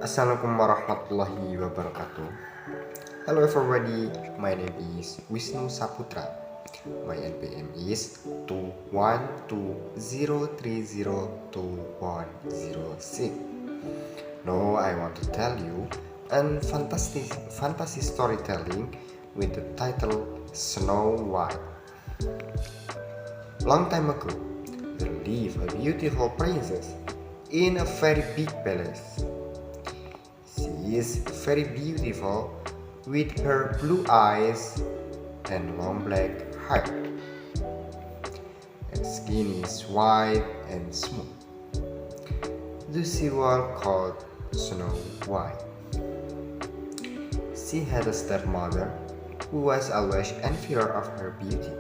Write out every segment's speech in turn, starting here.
Assalamualaikum warahmatullahi wabarakatuh. Hello everybody, my name is Wisnu Saputra. My NPM is 21203021006. Now I want to tell you a fantasy storytelling with the title Snow White. Long time ago, there lived a beautiful princess in a very big palace. She is very beautiful with her blue eyes and long black hair. Her skin is white and smooth. Thus she was called Snow White. She had a stepmother who was always envious of her beauty.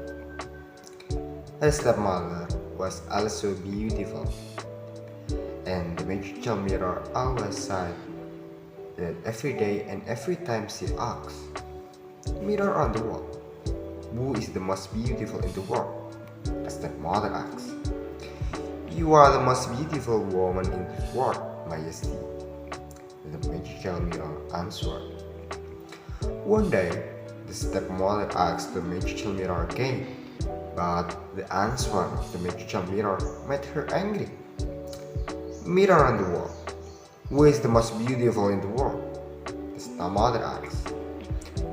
Her stepmother was also beautiful, and the magical mirror always said that every day and every time she asks, "Mirror on the wall, who is the most beautiful in the world?" The stepmother asks. "You are the most beautiful woman in this world, Majesty," the magical mirror answered. One day, the stepmother asked the magical mirror again, but the answer of the magical mirror made her angry. "Mirror on the wall, who is the most beautiful in the world?" The stepmother asked.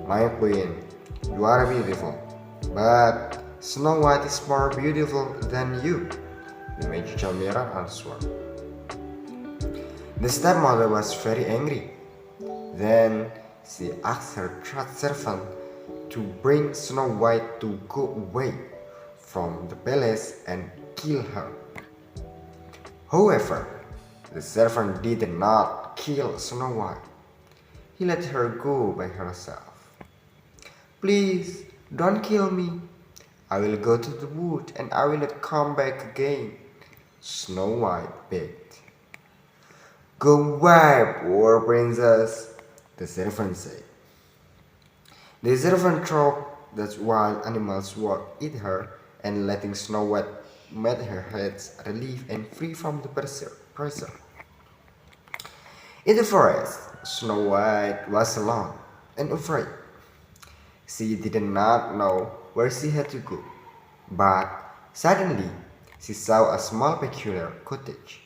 "My queen, you are beautiful, but Snow White is more beautiful than you," the magical mirror answered. The stepmother was very angry. Then she asked her servant to bring Snow White to go away from the palace and kill her. However, the servant did not kill Snow White. He let her go by herself. "Please, don't kill me. I will go to the wood and I will not come back again," Snow White begged. "Go away, poor princess," the servant said. The servant thought that wild animals would eat her, and letting Snow White made her head relieved and free from the pressure. In the forest, Snow White was alone and afraid. She did not know where she had to go, but suddenly she saw a small peculiar cottage.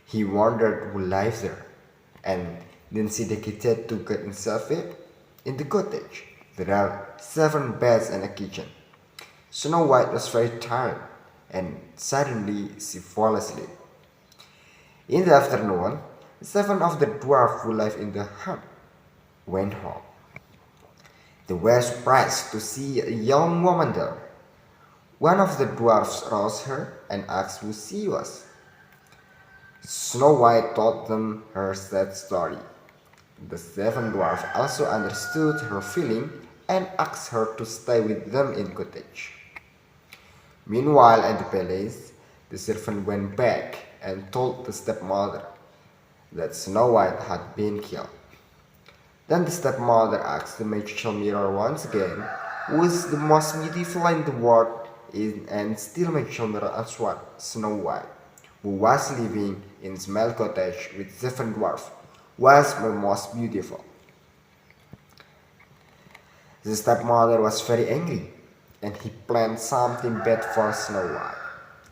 He wondered who lived there, and then she decided to get inside. In the cottage, there are 7 beds and a kitchen. Snow White was very tired, and suddenly she fell asleep. In the afternoon, 7 of the dwarfs who lived in the hut went home. They were surprised to see a young woman there. One of the dwarfs roused her and asked who she was. Snow White told them her sad story. The 7 dwarfs also understood her feeling and asked her to stay with them in the cottage. Meanwhile, at the palace, the servant went back and told the stepmother that Snow White had been killed. Then the stepmother asked the magical mirror once again, "Who is the most beautiful in the world?" And still magical mirror answered, "Snow White, who was living in a small cottage with 7 dwarfs, was the most beautiful." The stepmother was very angry, and he planned something bad for Snow White.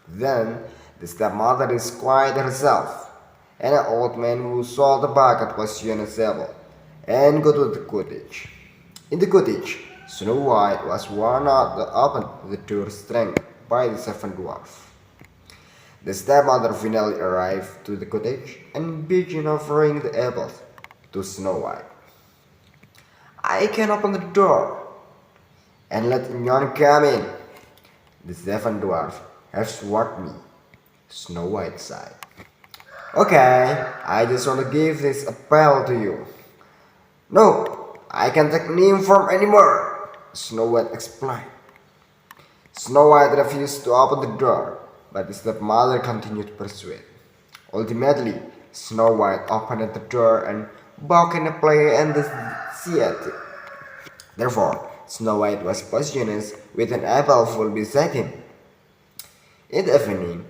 Then the stepmother disguised herself, and an old man who sold a bucket was unable, and go to the cottage. In the cottage, Snow White was warned out to open the door strength by the 7 dwarfs. The stepmother finally arrived to the cottage and began offering the apples to Snow White. "I can open the door and let anyone come in. The 7 dwarfs have sworn me," Snow White sighed. "Okay, I just want to give this apple to you." "No, I can't take name from anymore," Snow White explained. Snow White refused to open the door, but the stepmother continued to persuade. Ultimately, Snow White opened the door and walked in a play and the theater. Therefore, Snow White was poisonous with an apple full beside him. In the evening,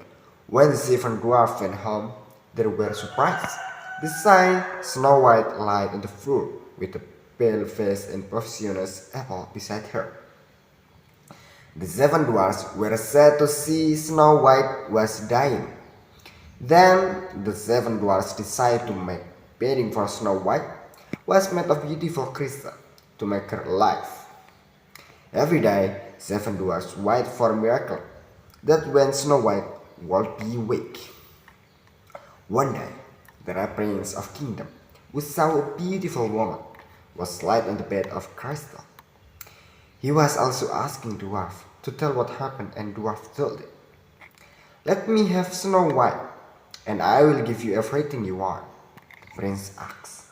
when the 7 dwarfs went home, they were surprised Beside Snow White lay on the floor with a pale face and poisonous apple beside her. The seven dwarfs were sad to see Snow White was dying. Then the seven dwarfs decided to make bedding for Snow White was made of beautiful crystal to make her alive. Every day, seven dwarfs wait for a miracle that when Snow White would be awake. One day, the prince of kingdom, who saw a beautiful woman, was lying on the bed of crystal. He was also asking dwarf to tell what happened, and dwarf told it. Let me have Snow White, and I will give you everything you want, prince asked.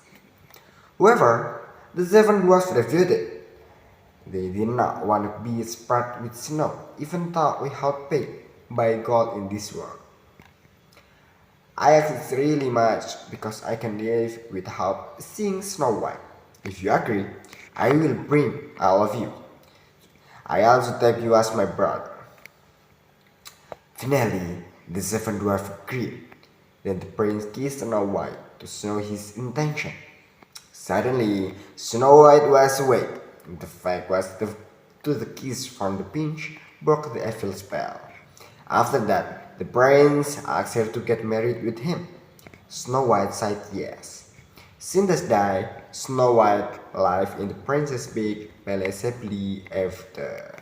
However, the seven dwarfs refused it. They did not want to be spread with snow, even though without pay by gold in this world. I asked really much because I can live without seeing Snow White. If you agree, I will bring all of you. I also take you as my brother. Finally, the seven dwarfs agreed. Then the prince kissed Snow White to show his intention. Suddenly, Snow White was awake. The fact was the kiss from the pinch broke the evil spell. After that, the prince asked her to get married with him. Snow White said yes. Since that day, Snow White lived in the princess' big palace happily ever after.